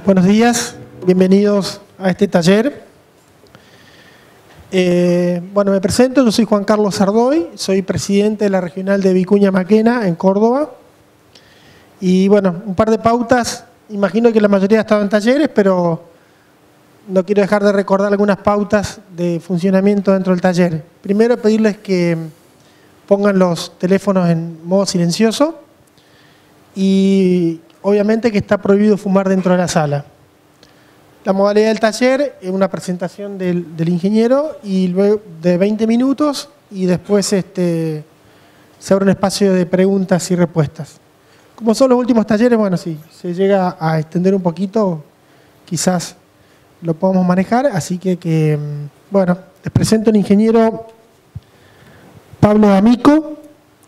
Buenos días, bienvenidos a este taller. Bueno, me presento, yo soy Juan Carlos Sardoy, soy presidente de la regional de Vicuña Maquena en Córdoba. Y bueno, un par de pautas, imagino que la mayoría ha estado en talleres, pero no quiero dejar de recordar algunas pautas de funcionamiento dentro del taller. Primero, pedirles que pongan los teléfonos en modo silencioso y obviamente que está prohibido fumar dentro de la sala. La modalidad del taller es una presentación del ingeniero y luego de 20 minutos y después se abre un espacio de preguntas y respuestas. Como son los últimos talleres, bueno, si se llega a extender un poquito, quizás lo podamos manejar, así que bueno, les presento al ingeniero Pablo D'Amico.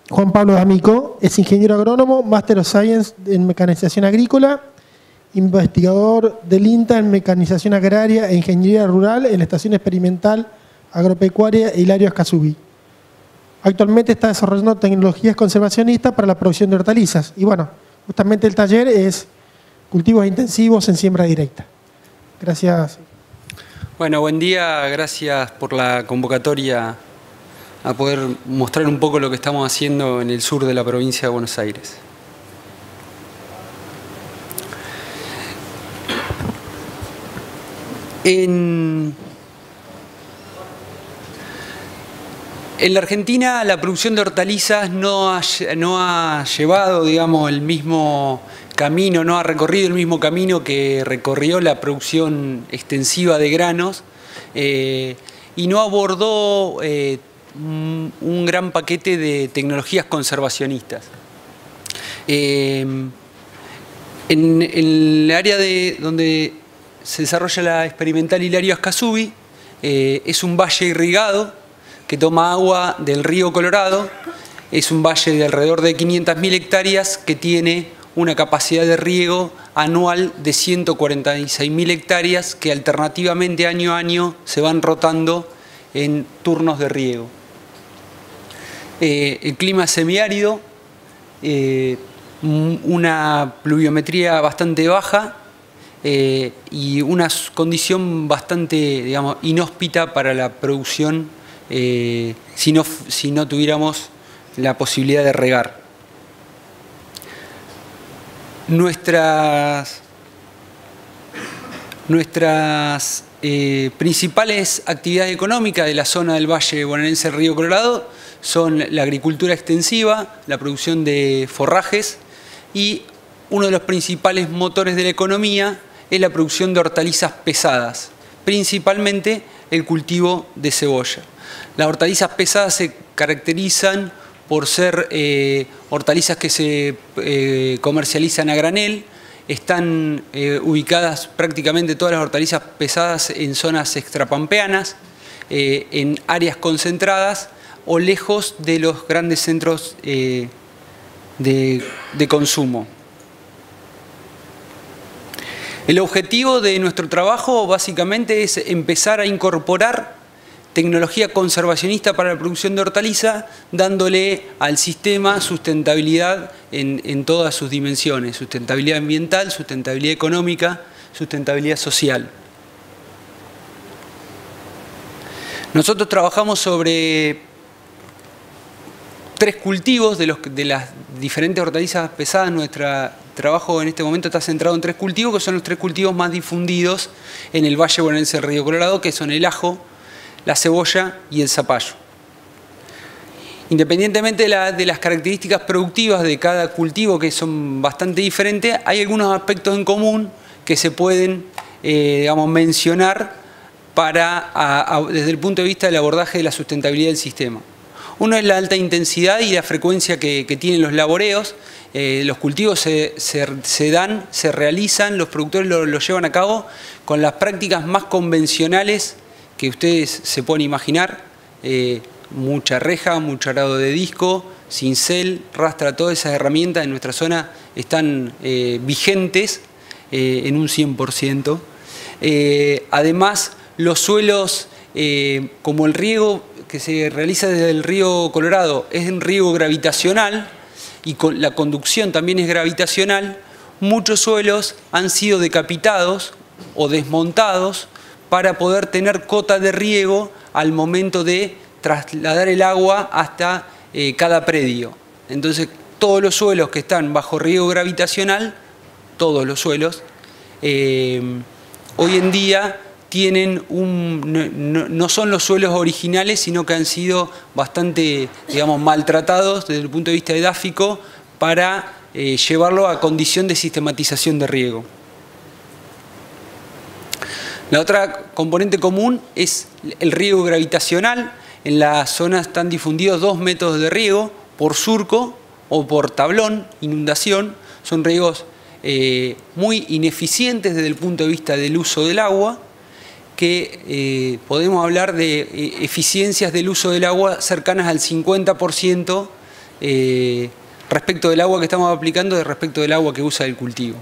Juan Pablo D'Amico es ingeniero agrónomo, Master of Science en Mecanización Agrícola, investigador del INTA en Mecanización Agraria e Ingeniería Rural en la Estación Experimental Agropecuaria Hilario Ascasubi. Actualmente está desarrollando tecnologías conservacionistas para la producción de hortalizas. Y bueno, justamente el taller es cultivos intensivos en siembra directa. Gracias. Bueno, buen día, gracias por la convocatoria a poder mostrar un poco lo que estamos haciendo en el sur de la provincia de Buenos Aires. En la Argentina la producción de hortalizas no ha llevado, digamos, el mismo camino, no ha recorrido el mismo camino que recorrió la producción extensiva de granos y no abordó un gran paquete de tecnologías conservacionistas. En el área donde se desarrolla la experimental Hilario Ascasubi, es un valle irrigado que toma agua del río Colorado. Es un valle de alrededor de 500.000 hectáreas que tiene una capacidad de riego anual de 146.000 hectáreas que alternativamente año a año se van rotando en turnos de riego. El clima es semiárido, una pluviometría bastante baja y una condición bastante, digamos, inhóspita para la producción si no tuviéramos la posibilidad de regar. Nuestras principales actividades económicas de la zona del Valle Bonaerense del Río Colorado son la agricultura extensiva, la producción de forrajes y uno de los principales motores de la economía es la producción de hortalizas pesadas, principalmente el cultivo de cebolla. Las hortalizas pesadas se caracterizan por ser hortalizas que se comercializan a granel. Están ubicadas prácticamente todas las hortalizas pesadas en zonas extrapampeanas, en áreas concentradas o lejos de los grandes centros de consumo. El objetivo de nuestro trabajo básicamente es empezar a incorporar tecnología conservacionista para la producción de hortaliza, dándole al sistema sustentabilidad en todas sus dimensiones: sustentabilidad ambiental, sustentabilidad económica, sustentabilidad social. Nosotros trabajamos sobre 3 cultivos de las diferentes hortalizas pesadas. Nuestro trabajo en este momento está centrado en 3 cultivos, que son los 3 cultivos más difundidos en el Valle Bonaerense del Río Colorado, que son el ajo, la cebolla y el zapallo. Independientemente de las características productivas de cada cultivo, que son bastante diferentes, hay algunos aspectos en común que se pueden digamos, mencionar desde el punto de vista del abordaje de la sustentabilidad del sistema. Uno es la alta intensidad y la frecuencia que tienen los laboreos. Los cultivos se realizan, los productores los llevan a cabo con las prácticas más convencionales que ustedes se pueden imaginar: mucha reja, mucho arado de disco, cincel, rastra. Todas esas herramientas en nuestra zona están vigentes en un 100%. Además, los suelos, como el riego que se realiza desde el río Colorado es un riego gravitacional y la conducción también es gravitacional, muchos suelos han sido decapitados o desmontados para poder tener cota de riego al momento de trasladar el agua hasta cada predio. Entonces, todos los suelos que están bajo riego gravitacional, todos los suelos, hoy en día tienen no son los suelos originales, sino que han sido bastante, digamos, maltratados desde el punto de vista edáfico para llevarlo a condición de sistematización de riego. La otra componente común es el riego gravitacional. En la zona están difundidos dos métodos de riego, por surco o por tablón, inundación. Son riegos muy ineficientes desde el punto de vista del uso del agua, que podemos hablar de eficiencias del uso del agua cercanas al 50% respecto del agua que estamos aplicando respecto del agua que usa el cultivo.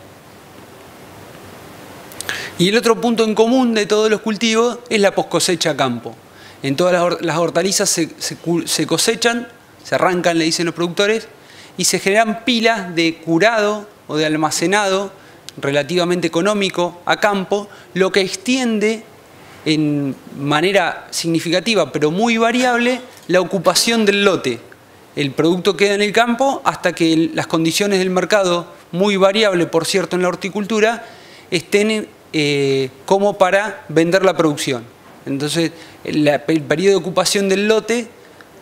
Y el otro punto en común de todos los cultivos es la poscosecha a campo. En todas las hortalizas se cosechan, se arrancan, le dicen los productores, y se generan pilas de curado o de almacenado relativamente económico a campo, lo que extiende en manera significativa, pero muy variable, la ocupación del lote. El producto queda en el campo hasta que las condiciones del mercado, muy variable por cierto en la horticultura, estén como para vender la producción. Entonces, el periodo de ocupación del lote,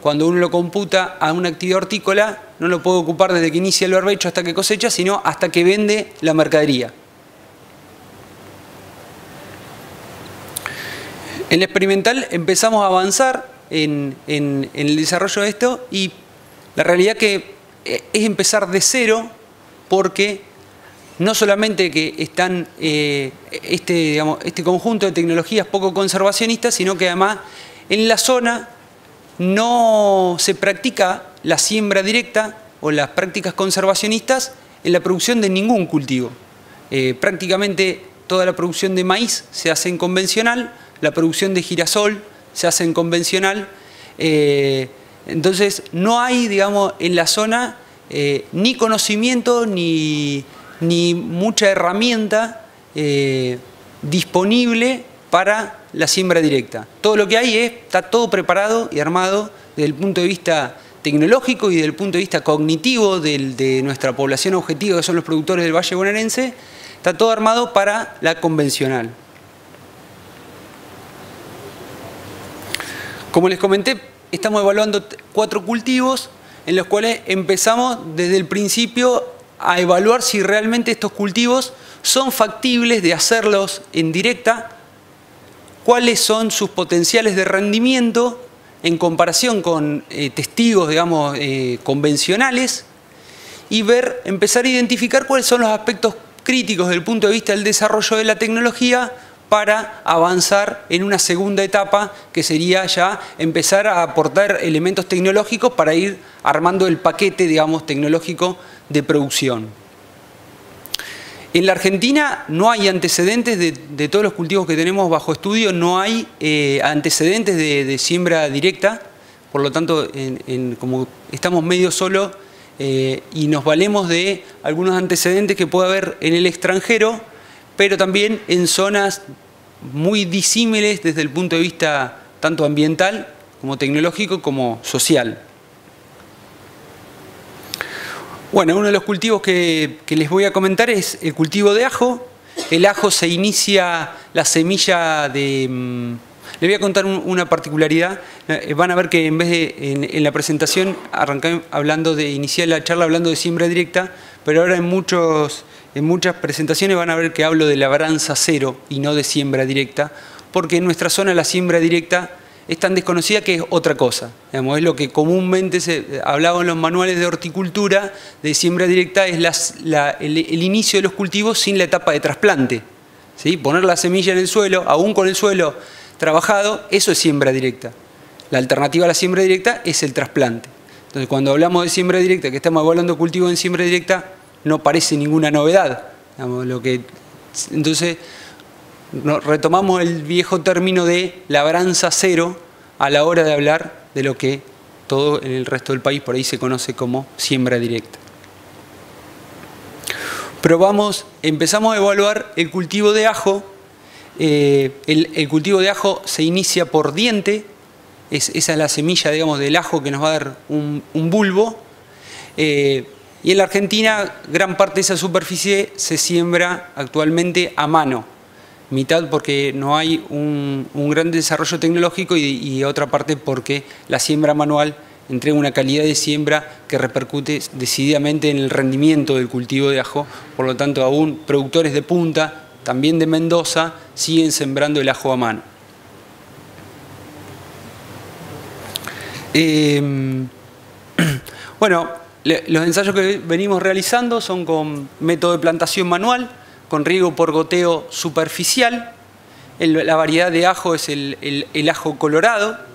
cuando uno lo computa a una actividad hortícola, no lo puede ocupar desde que inicia el barbecho hasta que cosecha, sino hasta que vende la mercadería. En la experimental empezamos a avanzar en el desarrollo de esto, y la realidad que es empezar de cero, porque no solamente que están este conjunto de tecnologías poco conservacionistas, sino que además en la zona no se practica la siembra directa o las prácticas conservacionistas en la producción de ningún cultivo. Prácticamente toda la producción de maíz se hace en convencional, la producción de girasol se hace en convencional. Entonces no hay, digamos, en la zona ni conocimiento ni mucha herramienta disponible para la siembra directa. Todo lo que hay está todo preparado y armado desde el punto de vista tecnológico y desde el punto de vista cognitivo de nuestra población objetivo, que son los productores del Valle Bonaerense, está todo armado para la convencional. Como les comenté, estamos evaluando 4 cultivos en los cuales empezamos desde el principio a evaluar si realmente estos cultivos son factibles de hacerlos en directa, cuáles son sus potenciales de rendimiento en comparación con testigos, digamos, convencionales, y empezar a identificar cuáles son los aspectos críticos desde el punto de vista del desarrollo de la tecnología para avanzar en una segunda etapa, que sería ya empezar a aportar elementos tecnológicos para ir armando el paquete, digamos, tecnológico de producción. En la Argentina no hay antecedentes de todos los cultivos que tenemos bajo estudio, no hay antecedentes de siembra directa, por lo tanto, como estamos medio solos y nos valemos de algunos antecedentes que puede haber en el extranjero, pero también en zonas muy disímiles desde el punto de vista tanto ambiental como tecnológico como social. Bueno, uno de los cultivos que les voy a comentar es el cultivo de ajo. El ajo se inicia la semilla de... Les voy a contar una particularidad. Van a ver que en vez de en la presentación arranqué iniciar la charla hablando de siembra directa, pero ahora en muchas presentaciones van a ver que hablo de labranza cero y no de siembra directa, porque en nuestra zona la siembra directa es tan desconocida que es otra cosa. Digamos, es lo que comúnmente se hablaba en los manuales de horticultura de siembra directa, es el inicio de los cultivos sin la etapa de trasplante. ¿Sí? Poner la semilla en el suelo, aún con el suelo trabajado, eso es siembra directa. La alternativa a la siembra directa es el trasplante. Entonces, cuando hablamos de siembra directa, que estamos evaluando cultivos en siembra directa, no parece ninguna novedad. Digamos, entonces, retomamos el viejo término de labranza cero a la hora de hablar de lo que todo en el resto del país por ahí se conoce como siembra directa. empezamos a evaluar el cultivo de ajo. El cultivo de ajo se inicia por diente, esa es la semilla, digamos, del ajo que nos va a dar un bulbo. Y en la Argentina gran parte de esa superficie se siembra actualmente a mano, mitad porque no hay un gran desarrollo tecnológico y otra parte porque la siembra manual entrega una calidad de siembra que repercute decididamente en el rendimiento del cultivo de ajo. Por lo tanto, aún productores de punta, también de Mendoza, siguen sembrando el ajo a mano. Bueno, los ensayos que venimos realizando son con método de plantación manual, con riego por goteo superficial. La variedad de ajo es el ajo colorado.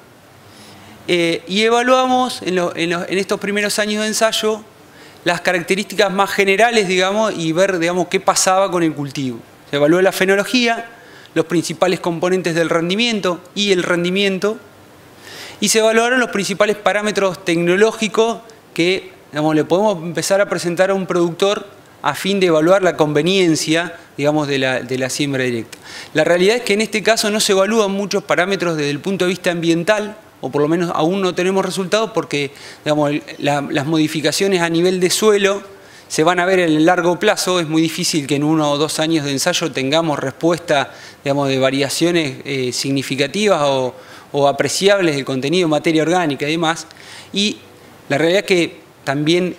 Y evaluamos en estos primeros años de ensayo las características más generales, digamos, y ver, digamos, qué pasaba con el cultivo. Se evaluó la fenología, los principales componentes del rendimiento y el rendimiento, y se evaluaron los principales parámetros tecnológicos que, digamos, le podemos empezar a presentar a un productor a fin de evaluar la conveniencia, digamos, de la siembra directa. La realidad es que en este caso no se evalúan muchos parámetros desde el punto de vista ambiental, o por lo menos aún no tenemos resultados porque, digamos, las modificaciones a nivel de suelo se van a ver en el largo plazo. Es muy difícil que en 1 o 2 años de ensayo tengamos respuesta, digamos, de variaciones significativas o apreciables del contenido de materia orgánica y demás. Y la realidad es que también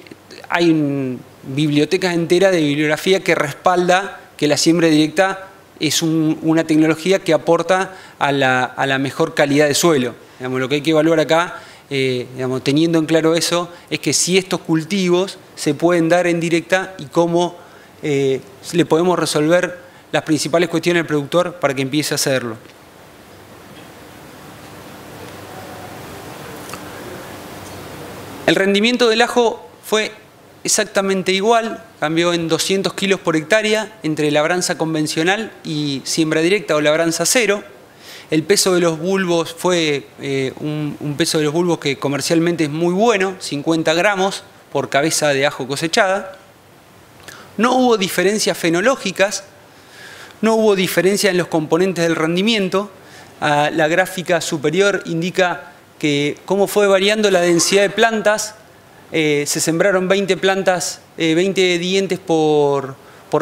hay bibliotecas enteras de bibliografía que respalda que la siembra directa es una tecnología que aporta a la mejor calidad de suelo. Digamos, lo que hay que evaluar acá, digamos, teniendo en claro eso, es que si estos cultivos se pueden dar en directa y cómo le podemos resolver las principales cuestiones al productor para que empiece a hacerlo. El rendimiento del ajo fue exactamente igual, cambió en 200 kilos por hectárea entre labranza convencional y siembra directa o labranza cero. El peso de los bulbos fue un peso de los bulbos que comercialmente es muy bueno, 50 gramos por cabeza de ajo cosechada. No hubo diferencias fenológicas, no hubo diferencia en los componentes del rendimiento. La gráfica superior indica cómo fue variando la densidad de plantas. Se sembraron 20 plantas, 20 dientes por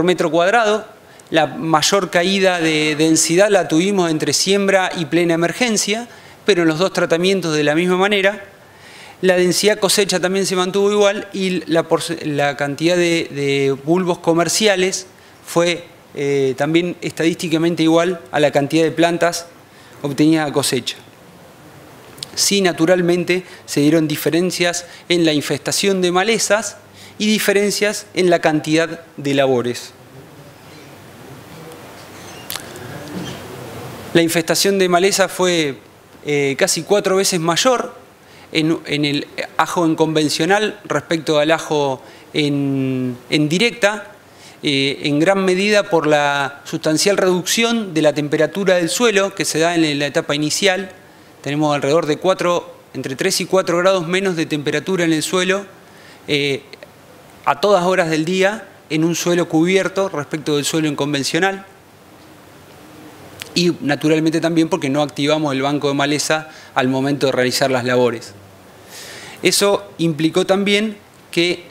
metro cuadrado. La mayor caída de densidad la tuvimos entre siembra y plena emergencia, pero en los dos tratamientos de la misma manera. La densidad cosecha también se mantuvo igual y la cantidad de bulbos comerciales fue también estadísticamente igual a la cantidad de plantas obtenidas a cosecha. Sí, naturalmente se dieron diferencias en la infestación de malezas y diferencias en la cantidad de labores. La infestación de maleza fue casi 4 veces mayor en el ajo en convencional respecto al ajo en directa, en gran medida por la sustancial reducción de la temperatura del suelo que se da en la etapa inicial. Tenemos alrededor de entre 3 y 4 grados menos de temperatura en el suelo a todas horas del día en un suelo cubierto respecto del suelo en convencional. Y naturalmente también porque no activamos el banco de maleza al momento de realizar las labores. Eso implicó también que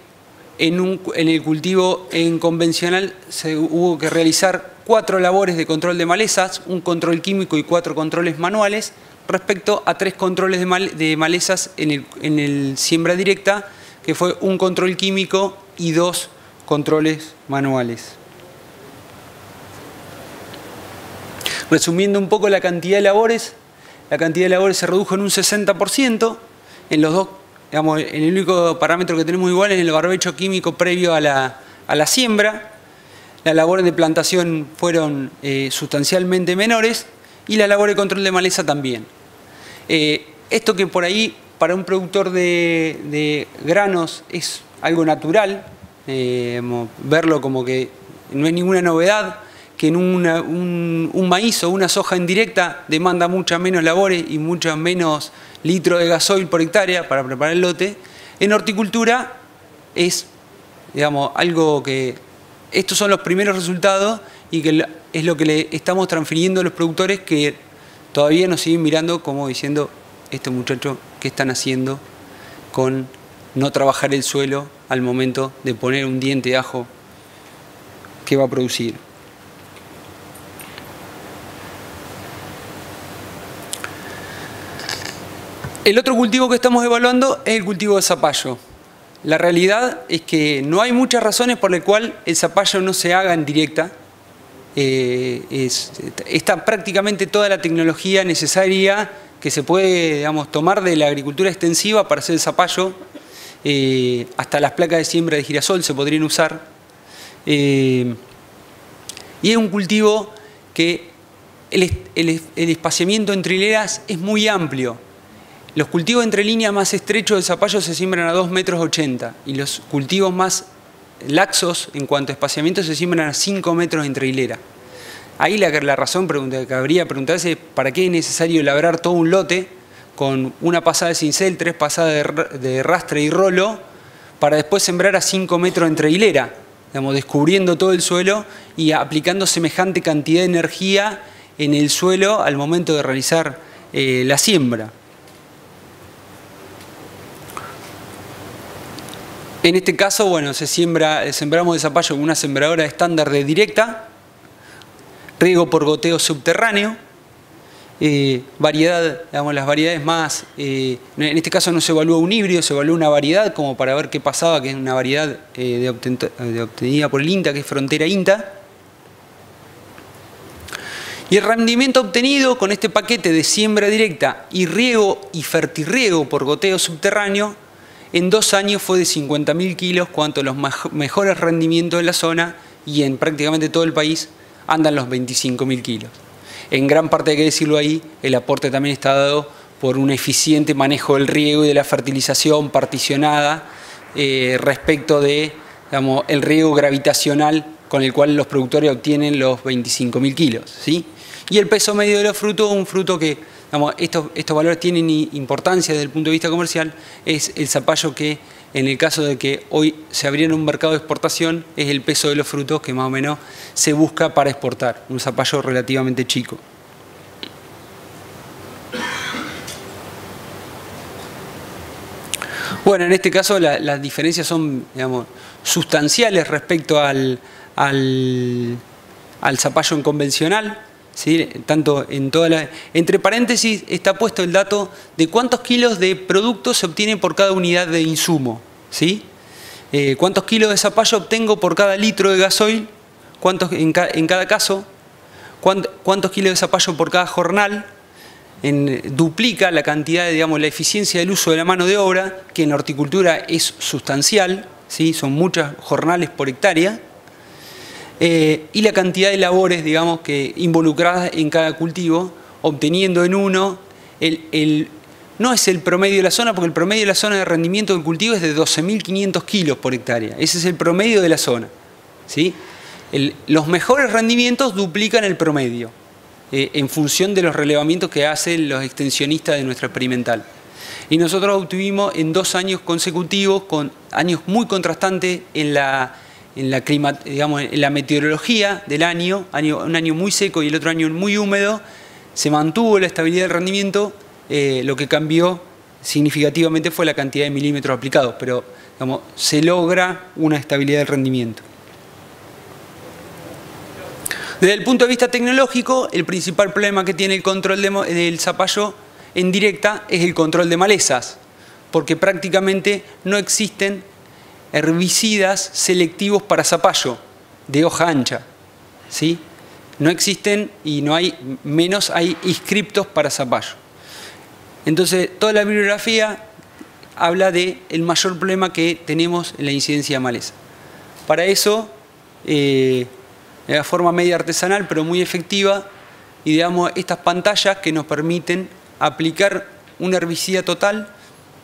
en el cultivo en convencional se hubo que realizar 4 labores de control de malezas, un control químico y 4 controles manuales, respecto a 3 controles de malezas en el siembra directa, que fue un control químico y 2 controles manuales. Resumiendo un poco la cantidad de labores se redujo en un 60%. En los dos, digamos, en el único parámetro que tenemos igual es el barbecho químico previo a la siembra. Las labores de plantación fueron sustancialmente menores y la labor de control de maleza también. Esto que por ahí para un productor de granos es algo natural, verlo como que no es ninguna novedad, que en un maíz o una soja en directa demanda muchas menos labores y muchos menos litros de gasoil por hectárea para preparar el lote. En horticultura es, digamos, algo que estos son los primeros resultados y que es lo que le estamos transfiriendo a los productores, que todavía nos siguen mirando como diciendo, estos muchachos, ¿qué están haciendo con no trabajar el suelo al momento de poner un diente de ajo que va a producir? El otro cultivo que estamos evaluando es el cultivo de zapallo. La realidad es que no hay muchas razones por las cuales el zapallo no se haga en directa. Está prácticamente toda la tecnología necesaria que se puede, digamos, tomar de la agricultura extensiva para hacer el zapallo. Hasta las placas de siembra de girasol se podrían usar. Y es un cultivo que el espaciamiento entre hileras es muy amplio. Los cultivos entre línea más estrechos de zapallo se siembran a 2,80 metros y los cultivos más laxos en cuanto a espaciamiento se siembran a 5 metros entre hilera. Ahí la razón que cabría preguntarse es ¿para qué es necesario labrar todo un lote con una pasada de cincel, 3 pasadas de rastre y rolo para después sembrar a 5 metros entre hilera? Digamos, descubriendo todo el suelo y aplicando semejante cantidad de energía en el suelo al momento de realizar la siembra. En este caso, bueno, sembramos el zapallo con una sembradora estándar de directa, riego por goteo subterráneo, variedad, digamos, las variedades más, en este caso no se evalúa un híbrido, se evalúa una variedad como para ver qué pasaba, que es una variedad obtenida por el INTA, que es Frontera INTA. Y el rendimiento obtenido con este paquete de siembra directa y riego y fertirriego por goteo subterráneo en 2 años fue de 50.000 kilos, cuanto los mejores rendimientos de la zona, y en prácticamente todo el país andan los 25.000 kilos. En gran parte, hay que decirlo ahí, el aporte también está dado por un eficiente manejo del riego y de la fertilización particionada respecto de, digamos, el riego gravitacional con el cual los productores obtienen los 25.000 kilos, ¿sí? Y el peso medio de los frutos, un fruto que, digamos, estos valores tienen importancia desde el punto de vista comercial, es el zapallo que, en el caso de que hoy se abriera un mercado de exportación, es el peso de los frutos que más o menos se busca para exportar, un zapallo relativamente chico. Bueno, en este caso las diferencias son, digamos, sustanciales respecto al zapallo en convencional. ¿Sí? Tanto en entre paréntesis está puesto el dato de cuántos kilos de producto se obtiene por cada unidad de insumo, ¿sí? Cuántos kilos de zapallo obtengo por cada litro de gasoil, cuántos en cada caso, cuántos kilos de zapallo por cada jornal, duplica la cantidad, digamos, la eficiencia del uso de la mano de obra, que en horticultura es sustancial, ¿sí? Son muchas jornales por hectárea. Y la cantidad de labores, digamos, que involucradas en cada cultivo, obteniendo en uno, no es el promedio de la zona, porque el promedio de la zona de rendimiento del cultivo es de 12.500 kilos por hectárea. Ese es el promedio de la zona, ¿sí? Los mejores rendimientos duplican el promedio, en función de los relevamientos que hacen los extensionistas de nuestra experimental. Y nosotros obtuvimos en 2 años consecutivos, con años muy contrastantes en la meteorología del año, un año muy seco y el otro año muy húmedo, se mantuvo la estabilidad del rendimiento. Lo que cambió significativamente fue la cantidad de milímetros aplicados, pero, digamos, se logra una estabilidad del rendimiento. Desde el punto de vista tecnológico, el principal problema que tiene el control del zapallo en directa es el control de malezas, porque prácticamente no existen herbicidas selectivos para zapallo de hoja ancha, ¿sí? No existen y no hay, menos hay inscriptos para zapallo. Entonces, toda la bibliografía habla del mayor problema que tenemos en la incidencia de maleza. Para eso, de forma media artesanal, pero muy efectiva, ideamos estas pantallas que nos permiten aplicar un herbicida total.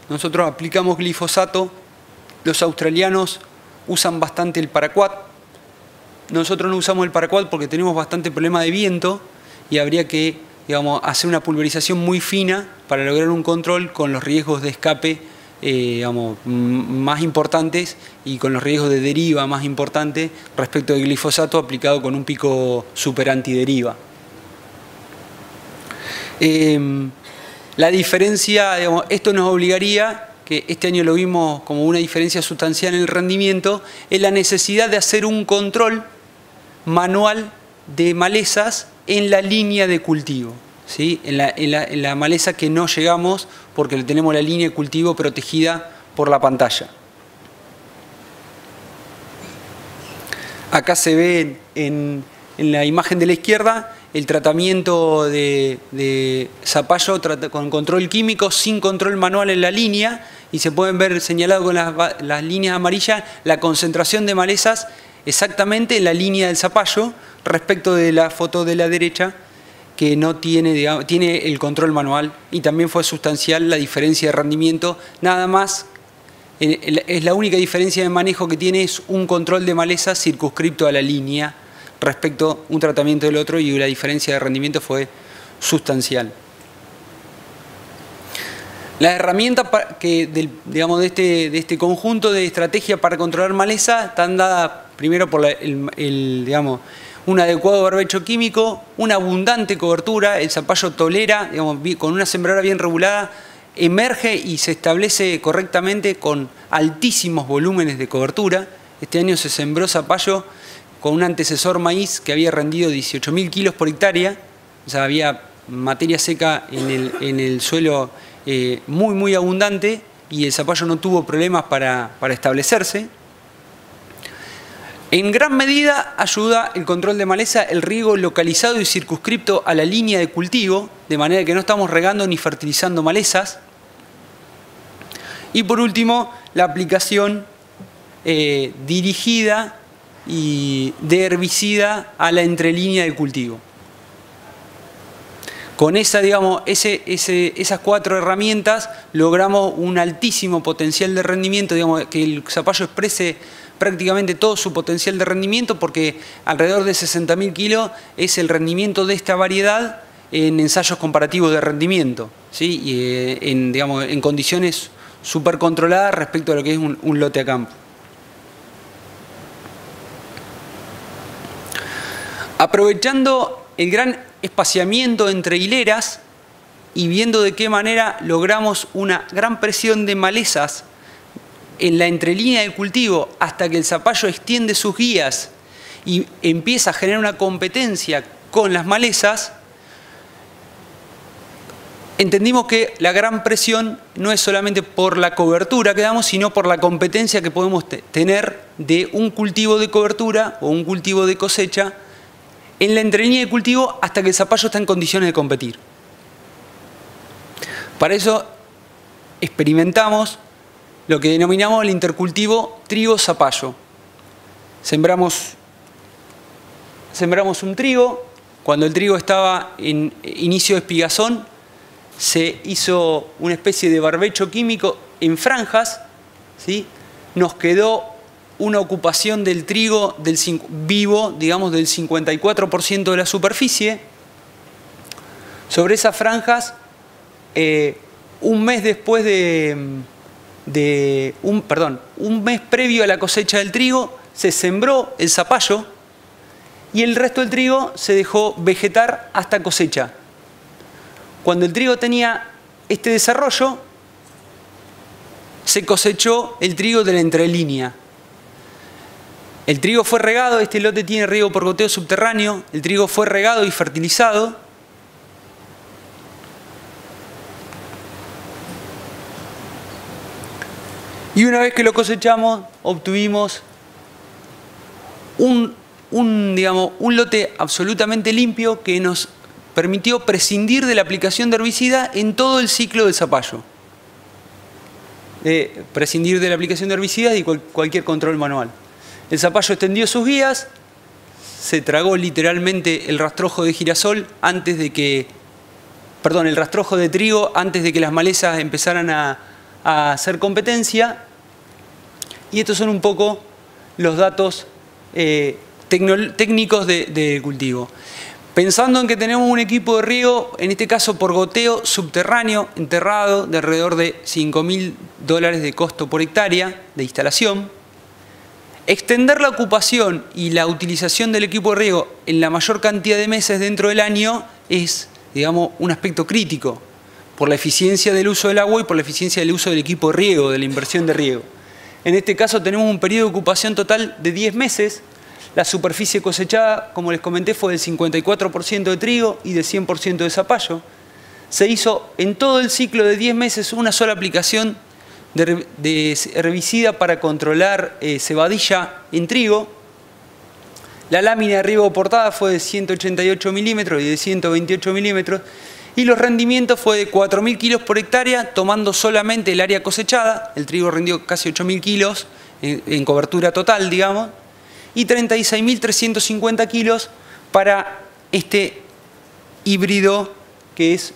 Nosotros aplicamos glifosato. Los australianos usan bastante el paraquat. Nosotros no usamos el paraquat porque tenemos bastante problema de viento y habría que, digamos, hacer una pulverización muy fina para lograr un control con los riesgos de escape digamos, más importantes y con los riesgos de deriva más importantes respecto del glifosato aplicado con un pico super antideriva. La diferencia, digamos, esto nos obligaría, que este año lo vimos como una diferencia sustancial en el rendimiento, es la necesidad de hacer un control manual de malezas en la línea de cultivo, ¿sí? En la maleza que no llegamos porque tenemos la línea de cultivo protegida por la pantalla. Acá se ve en la imagen de la izquierda el tratamiento de zapallo con control químico sin control manual en la línea, y se pueden ver señalado con las líneas amarillas la concentración de malezas exactamente en la línea del zapallo respecto de la foto de la derecha, que no tiene, digamos, tiene el control manual, y también fue sustancial la diferencia de rendimiento. Nada más, es la única diferencia de manejo que tiene, es un control de maleza circunscripto a la línea respecto a un tratamiento del otro, y la diferencia de rendimiento fue sustancial. Las herramientas digamos, de este conjunto de estrategias para controlar maleza están dadas primero por digamos, un adecuado barbecho químico, una abundante cobertura. El zapallo tolera, digamos, con una sembradura bien regulada, emerge y se establece correctamente con altísimos volúmenes de cobertura. Este año se sembró zapallo con un antecesor maíz que había rendido 18.000 kilos por hectárea, o sea, había materia seca en el suelo muy abundante, y el zapallo no tuvo problemas para establecerse. En gran medida ayuda el control de maleza el riego localizado y circunscripto a la línea de cultivo, de manera que no estamos regando ni fertilizando malezas. Y por último, la aplicación dirigida y de herbicida a la entrelínea de cultivo. Con digamos, esas 4 herramientas logramos un altísimo potencial de rendimiento, digamos, que el zapallo exprese prácticamente todo su potencial de rendimiento, porque alrededor de 60.000 kilos es el rendimiento de esta variedad en ensayos comparativos de rendimiento, ¿sí? Y digamos, en condiciones súper controladas respecto a lo que es un lote a campo. Aprovechando el gran espaciamiento entre hileras y viendo de qué manera logramos una gran presión de malezas en la entrelínea de cultivo hasta que el zapallo extiende sus guías y empieza a generar una competencia con las malezas, entendimos que la gran presión no es solamente por la cobertura que damos, sino por la competencia que podemos tener de un cultivo de cobertura o un cultivo de cosecha en la entrelínea de cultivo hasta que el zapallo está en condiciones de competir. Para eso experimentamos lo que denominamos el intercultivo trigo-zapallo. Sembramos un trigo. Cuando el trigo estaba en inicio de espigazón, se hizo una especie de barbecho químico en franjas, ¿sí? Nos quedó una ocupación del trigo vivo, digamos, del 54% de la superficie. Sobre esas franjas, un mes después un mes previo a la cosecha del trigo, se sembró el zapallo y el resto del trigo se dejó vegetar hasta cosecha. Cuando el trigo tenía este desarrollo, se cosechó el trigo de la entrelínea. El trigo fue regado, este lote tiene riego por goteo subterráneo, el trigo fue regado y fertilizado. Y una vez que lo cosechamos, obtuvimos un lote absolutamente limpio que nos permitió prescindir de la aplicación de herbicida en todo el ciclo del zapallo. Prescindir de la aplicación de herbicidas y cualquier control manual. El zapallo extendió sus guías, se tragó literalmente el rastrojo de girasol el rastrojo de trigo antes de que las malezas empezaran a hacer competencia. Y estos son un poco los datos técnicos de cultivo. Pensando en que tenemos un equipo de riego, en este caso por goteo subterráneo, enterrado, de alrededor de $5.000 de costo por hectárea de instalación, extender la ocupación y la utilización del equipo de riego en la mayor cantidad de meses dentro del año es, digamos, un aspecto crítico por la eficiencia del uso del agua y por la eficiencia del uso del equipo de riego, de la inversión de riego. En este caso tenemos un periodo de ocupación total de 10 meses. La superficie cosechada, como les comenté, fue del 54% de trigo y del 100% de zapallo. Se hizo en todo el ciclo de 10 meses una sola aplicación de herbicida para controlar cebadilla en trigo. La lámina de riego portada fue de 188 milímetros y de 128 milímetros. Y los rendimientos fue de 4.000 kilos por hectárea, tomando solamente el área cosechada. El trigo rindió casi 8.000 kilos en cobertura total, digamos. Y 36.350 kilos para este híbrido que es,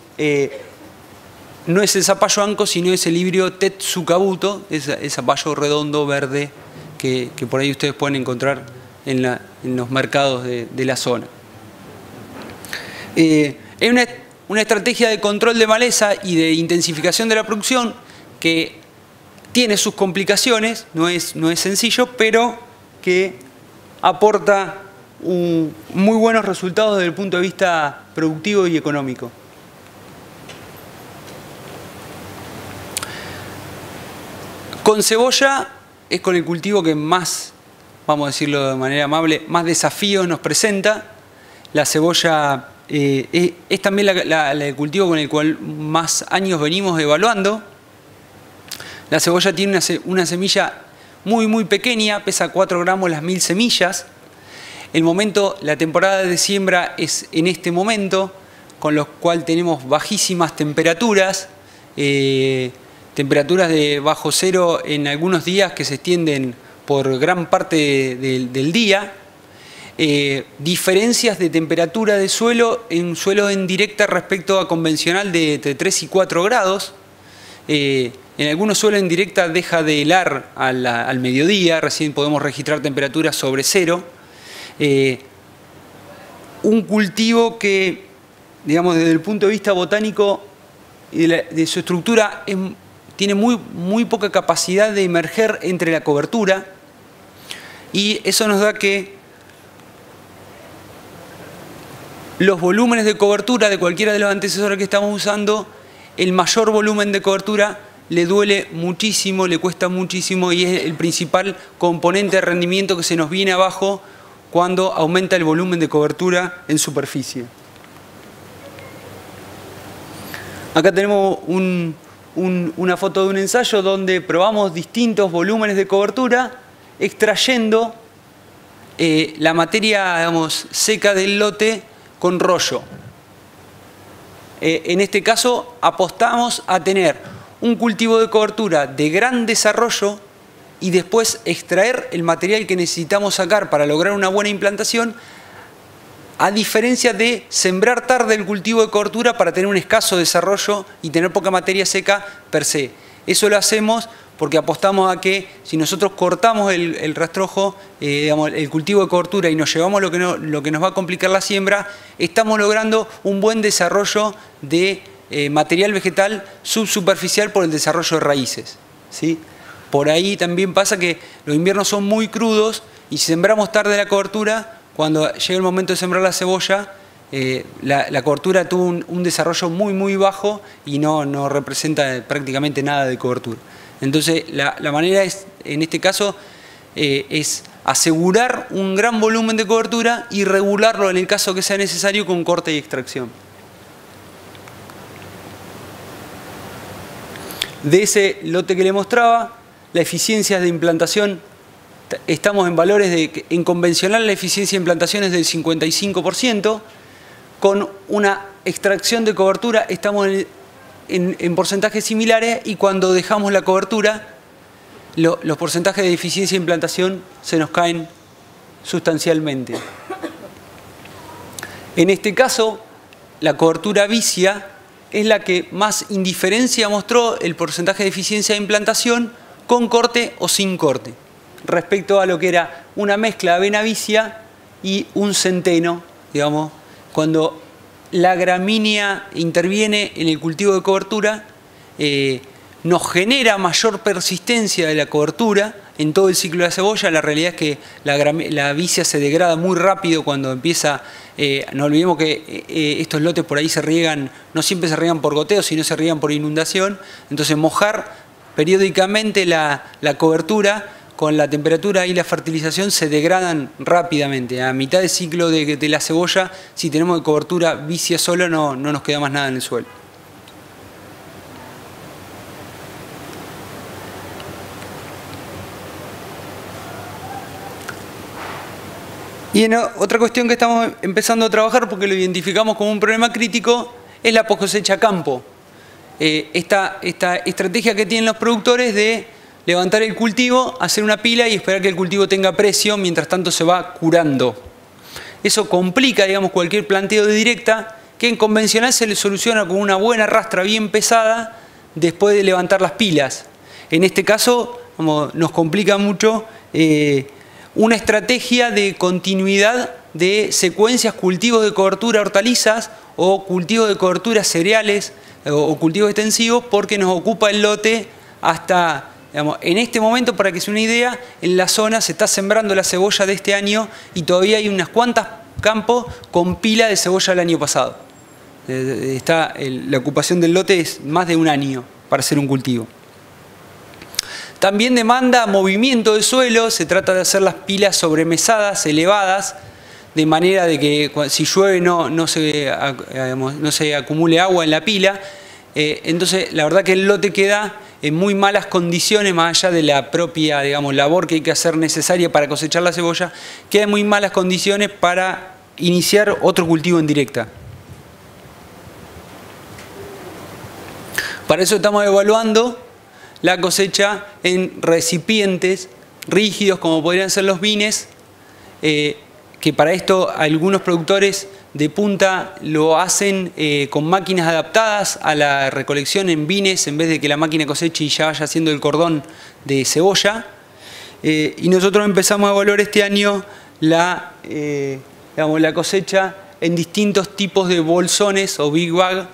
no es el zapallo anco, sino es el híbrido Tetsukabuto, es el zapallo redondo verde que por ahí ustedes pueden encontrar en los mercados de la zona. Es una estrategia de control de maleza y de intensificación de la producción que tiene sus complicaciones, no es sencillo, pero que aporta muy buenos resultados desde el punto de vista productivo y económico. Con cebolla es con el cultivo que más, vamos a decirlo de manera amable, más desafíos nos presenta. La cebolla es también el cultivo con el cual más años venimos evaluando. La cebolla tiene una semilla muy pequeña, pesa 4 gramos las 1000 semillas. La temporada de siembra es en este momento, con lo cual tenemos bajísimas temperaturas, temperaturas de bajo cero en algunos días que se extienden por gran parte del día. Diferencias de temperatura de suelo en suelo en directa respecto a convencional de entre 3 y 4 grados. En algunos suelos en directa deja de helar al mediodía, recién podemos registrar temperaturas sobre cero. Un cultivo que, digamos, desde el punto de vista botánico y de su estructura, tiene muy poca capacidad de emerger entre la cobertura, y eso nos da que los volúmenes de cobertura de cualquiera de los antecesores que estamos usando, el mayor volumen de cobertura le duele muchísimo, le cuesta muchísimo y es el principal componente de rendimiento que se nos viene abajo cuando aumenta el volumen de cobertura en superficie. Acá tenemos una foto de un ensayo donde probamos distintos volúmenes de cobertura extrayendo la materia, digamos, seca del lote con rollo. En este caso apostamos a tener un cultivo de cobertura de gran desarrollo y después extraer el material que necesitamos sacar para lograr una buena implantación, a diferencia de sembrar tarde el cultivo de cobertura para tener un escaso desarrollo y tener poca materia seca per se. Eso lo hacemos porque apostamos a que si nosotros cortamos el rastrojo, digamos, el cultivo de cobertura y nos llevamos lo que nos va a complicar la siembra, estamos logrando un buen desarrollo de material vegetal subsuperficial por el desarrollo de raíces, ¿sí? Por ahí también pasa que los inviernos son muy crudos y si sembramos tarde la cobertura, cuando llega el momento de sembrar la cebolla, la cobertura tuvo un desarrollo muy bajo y no representa prácticamente nada de cobertura. Entonces la manera es, en este caso, es asegurar un gran volumen de cobertura y regularlo en el caso que sea necesario con corte y extracción. De ese lote que le mostraba, la eficiencia de implantación, estamos en valores de, en convencional la eficiencia de implantación es del 55%, con una extracción de cobertura estamos en porcentajes similares y cuando dejamos la cobertura, los porcentajes de eficiencia de implantación se nos caen sustancialmente. En este caso, la cobertura vicia es la que más indiferencia mostró el porcentaje de eficiencia de implantación con corte o sin corte, respecto a lo que era una mezcla de avena vicia y un centeno, digamos, cuando la gramínea interviene en el cultivo de cobertura, nos genera mayor persistencia de la cobertura en todo el ciclo de la cebolla. La realidad es que la vicia se degrada muy rápido cuando empieza. No olvidemos que estos lotes por ahí se riegan, no siempre se riegan por goteo, sino se riegan por inundación. Entonces mojar periódicamente la cobertura con la temperatura y la fertilización se degradan rápidamente. A mitad de ciclo de la cebolla, si tenemos de cobertura vicia sola, no nos queda más nada en el suelo. Y otra cuestión que estamos empezando a trabajar, porque lo identificamos como un problema crítico, es la post-cosecha a campo. Esta estrategia que tienen los productores de levantar el cultivo, hacer una pila y esperar que el cultivo tenga precio, mientras tanto se va curando. Eso complica, digamos, cualquier planteo de directa, que en convencional se le soluciona con una buena rastra bien pesada después de levantar las pilas. En este caso, nos complica mucho una estrategia de continuidad de secuencias, cultivos de cobertura hortalizas o cultivos de cobertura cereales o cultivos extensivos, porque nos ocupa el lote hasta, digamos, en este momento, para que se una idea, en la zona se está sembrando la cebolla de este año y todavía hay unas cuantas campos con pila de cebolla del año pasado. La ocupación del lote es más de un año para hacer un cultivo. También demanda movimiento de suelo, se trata de hacer las pilas sobremesadas, elevadas, de manera de que si llueve no se acumule agua en la pila. Entonces, la verdad que el lote queda en muy malas condiciones, más allá de la propia, digamos, labor que hay que hacer necesaria para cosechar la cebolla, queda en muy malas condiciones para iniciar otro cultivo en directa. Para eso estamos evaluando la cosecha en recipientes rígidos, como podrían ser los bines, que para esto algunos productores de punta lo hacen con máquinas adaptadas a la recolección en bines, en vez de que la máquina coseche y ya vaya haciendo el cordón de cebolla. Y nosotros empezamos a evaluar este año la cosecha en distintos tipos de bolsones o big bag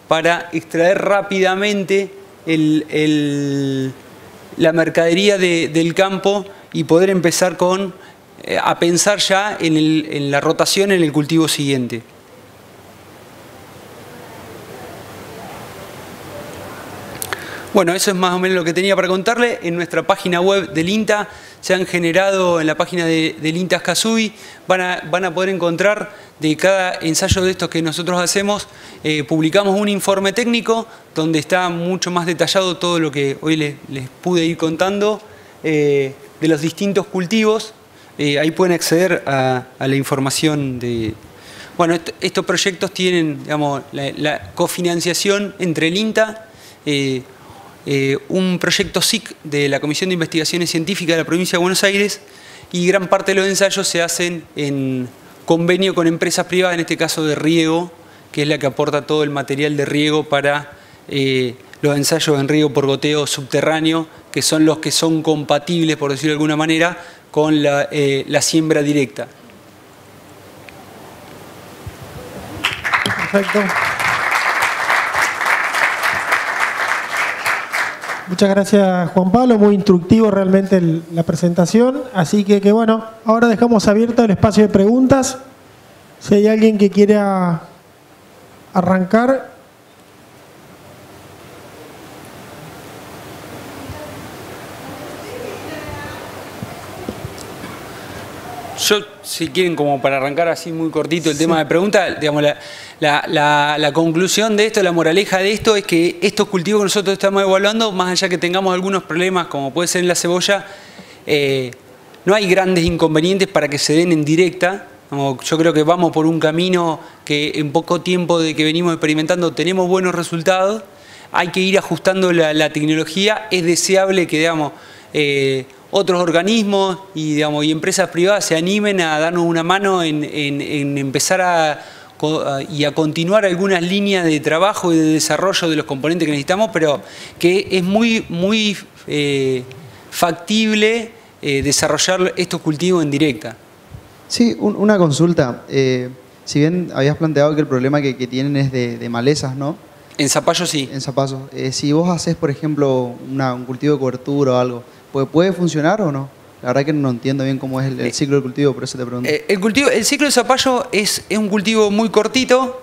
para extraer rápidamente la mercadería del campo y poder empezar a pensar ya en la rotación en el cultivo siguiente. Bueno, eso es más o menos lo que tenía para contarle. En nuestra página web del INTA se han generado, en la página del INTA Escazú, van a poder encontrar de cada ensayo de estos que nosotros hacemos, publicamos un informe técnico donde está mucho más detallado todo lo que hoy les pude ir contando de los distintos cultivos. Ahí pueden acceder a la información de... Bueno, estos proyectos tienen, digamos, la cofinanciación entre el INTA, un proyecto SIC de la Comisión de Investigaciones Científicas de la Provincia de Buenos Aires, y gran parte de los ensayos se hacen en convenio con empresas privadas, en este caso de riego, que es la que aporta todo el material de riego para los ensayos en riego por goteo subterráneo, que son los que son compatibles, por decirlo de alguna manera, con la siembra directa. Perfecto. Muchas gracias, Juan Pablo, muy instructivo realmente la presentación, así que bueno, ahora dejamos abierto el espacio de preguntas. Si hay alguien que quiera arrancar. Yo, si quieren, como para arrancar así muy cortito el tema de preguntas, digamos, la conclusión de esto, la moraleja de esto es que estos cultivos que nosotros estamos evaluando, más allá que tengamos algunos problemas, como puede ser en la cebolla, no hay grandes inconvenientes para que se den en directa. Yo creo que vamos por un camino que en poco tiempo de que venimos experimentando tenemos buenos resultados. Hay que ir ajustando la tecnología. Es deseable que, digamos, otros organismos y empresas privadas se animen a darnos una mano en empezar a continuar algunas líneas de trabajo y de desarrollo de los componentes que necesitamos, pero que es muy factible desarrollar estos cultivos en directa. Sí, una consulta. si bien habías planteado que el problema que tienen es de malezas, ¿no? En zapallo sí. En zapallo. Si vos haces, por ejemplo, un cultivo de cobertura o algo, ¿puede funcionar o no? La verdad que no entiendo bien cómo es el ciclo del cultivo, por eso te pregunto. El ciclo de zapallo es un cultivo muy cortito,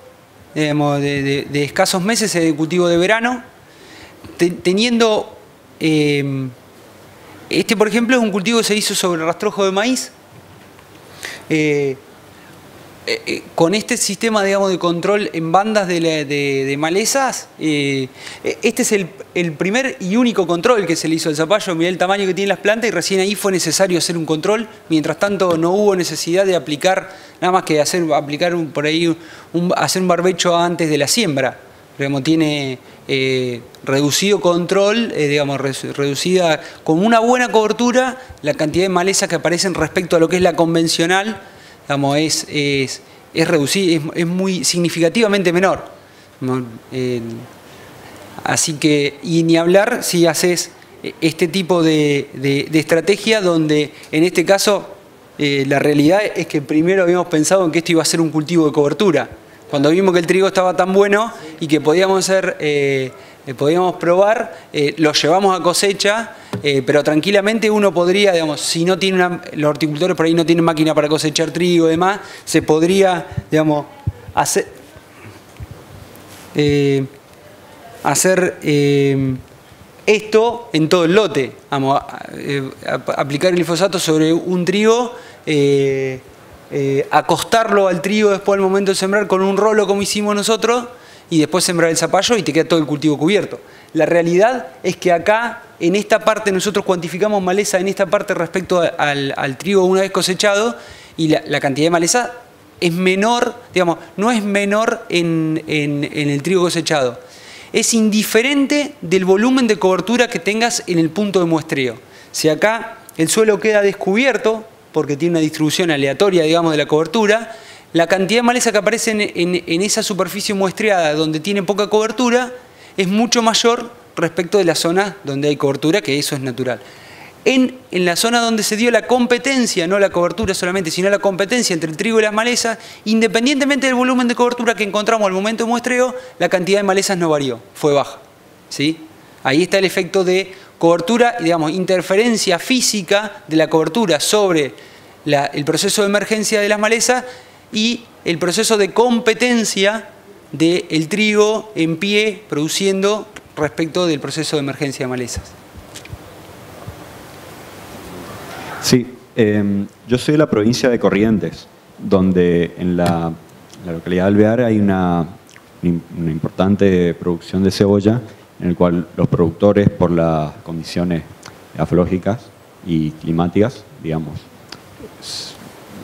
digamos, de escasos meses, es el cultivo de verano, teniendo... por ejemplo, es un cultivo que se hizo sobre rastrojo de maíz. Con este sistema, digamos, de control en bandas de malezas, este es el primer y único control que se le hizo al zapallo. Mirá el tamaño que tienen las plantas y recién ahí fue necesario hacer un control. Mientras tanto no hubo necesidad de aplicar, nada más que hacer un barbecho antes de la siembra. Digamos, tiene reducido control, digamos, reducida con una buena cobertura la cantidad de malezas que aparecen respecto a lo que es la convencional. Digamos, es reducida, es muy significativamente menor. Así que, y ni hablar si haces este tipo de estrategia donde en este caso la realidad es que primero habíamos pensado en que esto iba a ser un cultivo de cobertura. Cuando vimos que el trigo estaba tan bueno y que podíamos probar, lo llevamos a cosecha, pero tranquilamente uno podría, digamos, si no tiene los horticultores por ahí no tienen máquina para cosechar trigo y demás, se podría, digamos, hacer esto en todo el lote. Vamos, aplicar el glifosato sobre un trigo, acostarlo al trigo después del momento de sembrar con un rolo como hicimos nosotros y después sembrar el zapallo y te queda todo el cultivo cubierto. La realidad es que acá, en esta parte, nosotros cuantificamos maleza en esta parte respecto al trigo una vez cosechado y la cantidad de maleza es menor, digamos, no es menor en el trigo cosechado. Es indiferente del volumen de cobertura que tengas en el punto de muestreo. Si acá el suelo queda descubierto, porque tiene una distribución aleatoria, digamos, de la cobertura, la cantidad de maleza que aparece en esa superficie muestreada donde tiene poca cobertura es mucho mayor respecto de la zona donde hay cobertura, que eso es natural. En la zona donde se dio la competencia, no la cobertura solamente, sino la competencia entre el trigo y las malezas, independientemente del volumen de cobertura que encontramos al momento de muestreo, la cantidad de malezas no varió, fue baja, ¿sí? Ahí está el efecto de cobertura, digamos, interferencia física de la cobertura sobre el proceso de emergencia de las malezas y el proceso de competencia del trigo en pie produciendo respecto del proceso de emergencia de malezas. Sí, yo soy de la provincia de Corrientes, donde en la localidad de Alvear hay una importante producción de cebolla, en el cual los productores, por las condiciones geológicas y climáticas, digamos,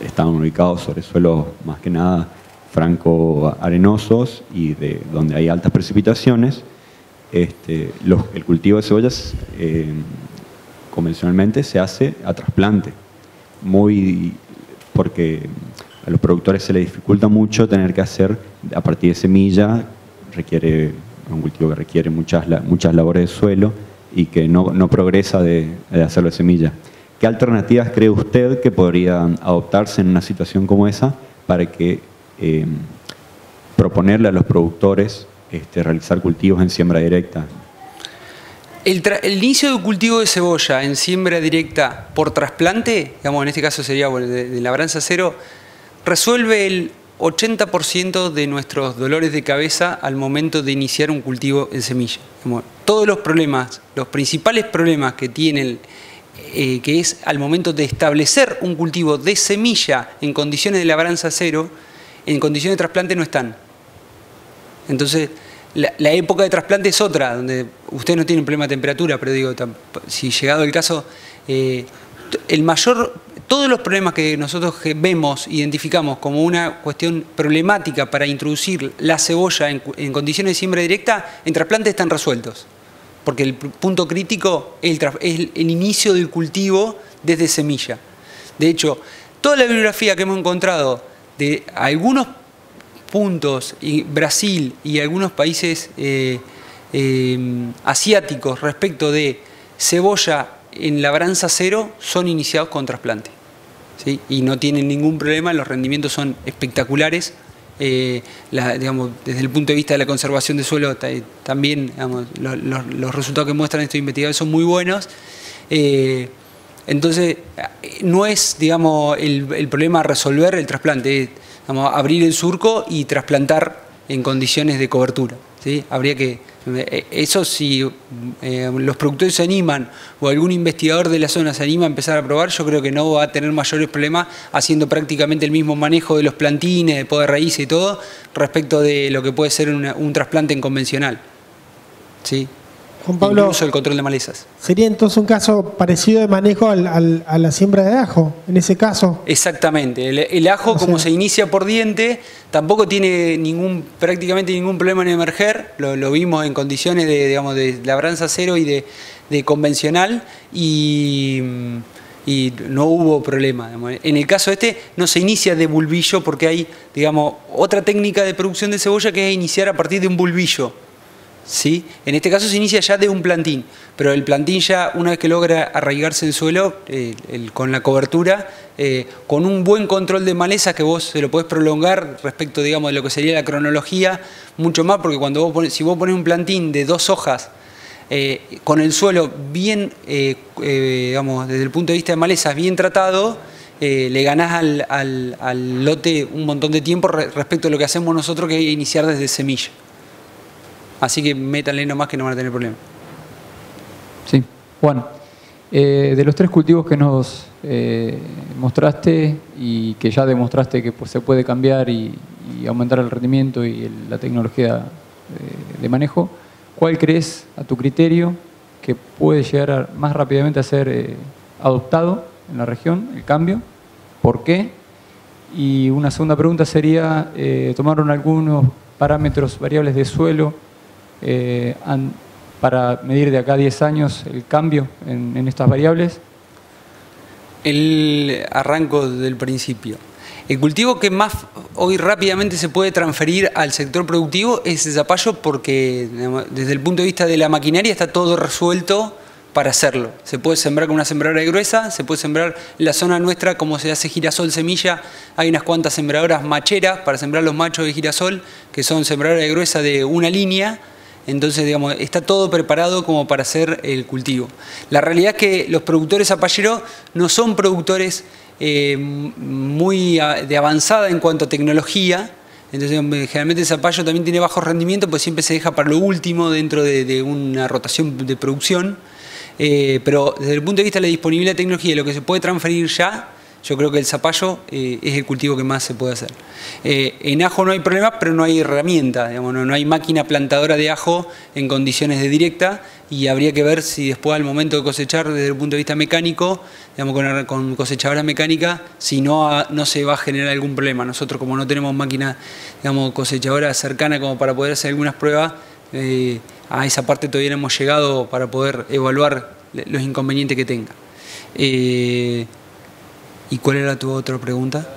están ubicados sobre suelos más que nada franco-arenosos y donde hay altas precipitaciones. El cultivo de cebollas convencionalmente se hace a trasplante, porque a los productores se les dificulta mucho tener que hacer a partir de semilla, requiere un cultivo que requiere muchas labores de suelo y que no progresa de hacerlo de semilla. ¿Qué alternativas cree usted que podrían adoptarse en una situación como esa para que proponerle a los productores realizar cultivos en siembra directa? El inicio de cultivo de cebolla en siembra directa por trasplante, digamos, en este caso sería de labranza cero, resuelve el 80% de nuestros dolores de cabeza al momento de iniciar un cultivo en semilla. Todos los problemas, los principales problemas que tienen, que es al momento de establecer un cultivo de semilla en condiciones de labranza cero, en condiciones de trasplante no están. Entonces, la época de trasplante es otra, donde usted no tiene un problema de temperatura, pero digo, si llegado el caso, todos los problemas que nosotros vemos, identificamos como una cuestión problemática para introducir la cebolla en condiciones de siembra directa, en trasplante están resueltos. Porque el punto crítico es el inicio del cultivo desde semilla. De hecho, toda la bibliografía que hemos encontrado de algunos puntos, y Brasil y algunos países asiáticos respecto de cebolla en labranza cero, son iniciados con trasplante, ¿sí? Y no tienen ningún problema, los rendimientos son espectaculares digamos, desde el punto de vista de la conservación de suelo, también digamos, los resultados que muestran estos investigadores son muy buenos. Entonces, no es, digamos, el problema resolver el trasplante, es, digamos, abrir el surco y trasplantar en condiciones de cobertura, ¿sí? Habría que, eso si los productores se animan o algún investigador de la zona se anima a empezar a probar, yo creo que no va a tener mayores problemas haciendo prácticamente el mismo manejo de los plantines, de poda de raíces y todo, respecto de lo que puede ser un trasplante en convencional, ¿sí? Juan Pablo, incluso el control de malezas. ¿Sería entonces un caso parecido de manejo a la siembra de ajo, en ese caso? Exactamente. El ajo, como se inicia por diente, tampoco tiene prácticamente ningún problema en emerger. Lo vimos en condiciones digamos, de labranza cero y de convencional y no hubo problema. En el caso este no se inicia de bulbillo porque hay, digamos, otra técnica de producción de cebolla que es iniciar a partir de un bulbillo. ¿Sí? En este caso se inicia ya de un plantín, pero el plantín ya una vez que logra arraigarse en el suelo, con la cobertura, con un buen control de malezas que vos se lo podés prolongar respecto, digamos, de lo que sería la cronología, mucho más, porque cuando si vos pones un plantín de 2 hojas, con el suelo bien, digamos, desde el punto de vista de malezas, bien tratado, le ganás al lote un montón de tiempo respecto a lo que hacemos nosotros, que es iniciar desde semilla. Así que métanle nomás que no van a tener problema. Sí. Juan, de los 3 cultivos que nos mostraste y que ya demostraste que pues, se puede cambiar y aumentar el rendimiento y la tecnología de manejo, ¿cuál crees, a tu criterio, que puede llegar más rápidamente a ser adoptado en la región, el cambio? ¿Por qué? Y una segunda pregunta sería, ¿tomaron algunos parámetros variables de suelo para medir de acá a 10 años el cambio en estas variables? El arranco del principio. El cultivo que más hoy rápidamente se puede transferir al sector productivo es el zapallo porque desde el punto de vista de la maquinaria está todo resuelto para hacerlo. Se puede sembrar con una sembradora gruesa, se puede sembrar en la zona nuestra, como se hace girasol semilla, hay unas cuantas sembradoras macheras para sembrar los machos de girasol, que son sembradoras gruesas de una línea. Entonces, digamos, está todo preparado como para hacer el cultivo. La realidad es que los productores zapalleros no son productores muy de avanzada en cuanto a tecnología. Entonces, generalmente el zapallo también tiene bajo rendimiento, pues siempre se deja para lo último dentro de una rotación de producción. Pero desde el punto de vista de la disponibilidad de tecnología y lo que se puede transferir ya, yo creo que el zapallo es el cultivo que más se puede hacer. En ajo no hay problema, pero no hay herramienta, digamos, no hay máquina plantadora de ajo en condiciones de directa y habría que ver si después al momento de cosechar desde el punto de vista mecánico, digamos, con cosechadora mecánica, si no se va a generar algún problema. Nosotros como no tenemos máquina, digamos, cosechadora cercana como para poder hacer algunas pruebas, a esa parte todavía no hemos llegado para poder evaluar los inconvenientes que tenga. ¿Y cuál era tu otra pregunta?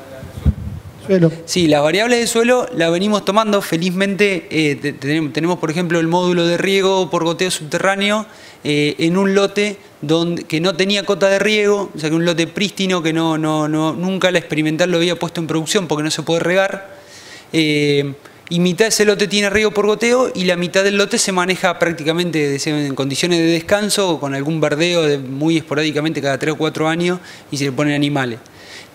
Suelo. Sí, las variables de suelo las venimos tomando. Felizmente tenemos, por ejemplo, el módulo de riego por goteo subterráneo en un lote que no tenía cota de riego, o sea que un lote prístino que nunca la experimental lo había puesto en producción porque no se puede regar. Y mitad de ese lote tiene riego por goteo y la mitad del lote se maneja prácticamente en condiciones de descanso, con algún verdeo muy esporádicamente cada 3 o 4 años y se le ponen animales.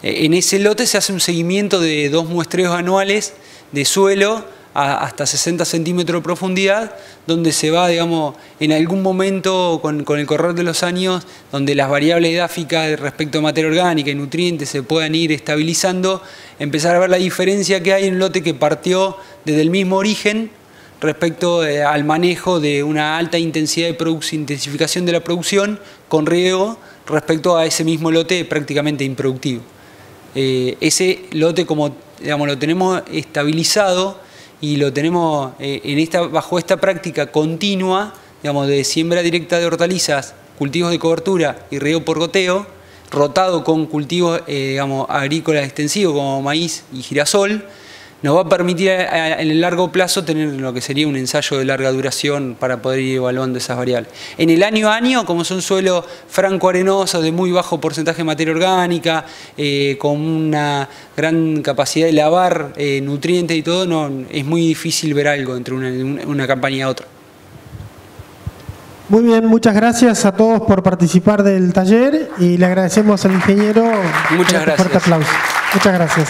En ese lote se hace un seguimiento de 2 muestreos anuales de suelo hasta 60 centímetros de profundidad, donde se va, digamos, en algún momento con el correr de los años, donde las variables edáficas respecto a materia orgánica y nutrientes se puedan ir estabilizando, empezar a ver la diferencia que hay en un lote que partió desde el mismo origen respecto al manejo de una alta intensidad de intensificación de la producción con riego respecto a ese mismo lote prácticamente improductivo. Ese lote, como digamos, lo tenemos estabilizado y lo tenemos bajo esta práctica continua, digamos, de siembra directa de hortalizas, cultivos de cobertura y riego por goteo, rotado con cultivos digamos, agrícolas extensivos como maíz y girasol, nos va a permitir en el largo plazo tener lo que sería un ensayo de larga duración para poder ir evaluando esas variables. En el año a año, como son suelos franco-arenosos de muy bajo porcentaje de materia orgánica, con una gran capacidad de lavar nutrientes y todo, no, es muy difícil ver algo entre una campaña y otra. Muy bien, muchas gracias a todos por participar del taller y le agradecemos al ingeniero. Muchas gracias. Un fuerte aplauso. Muchas gracias.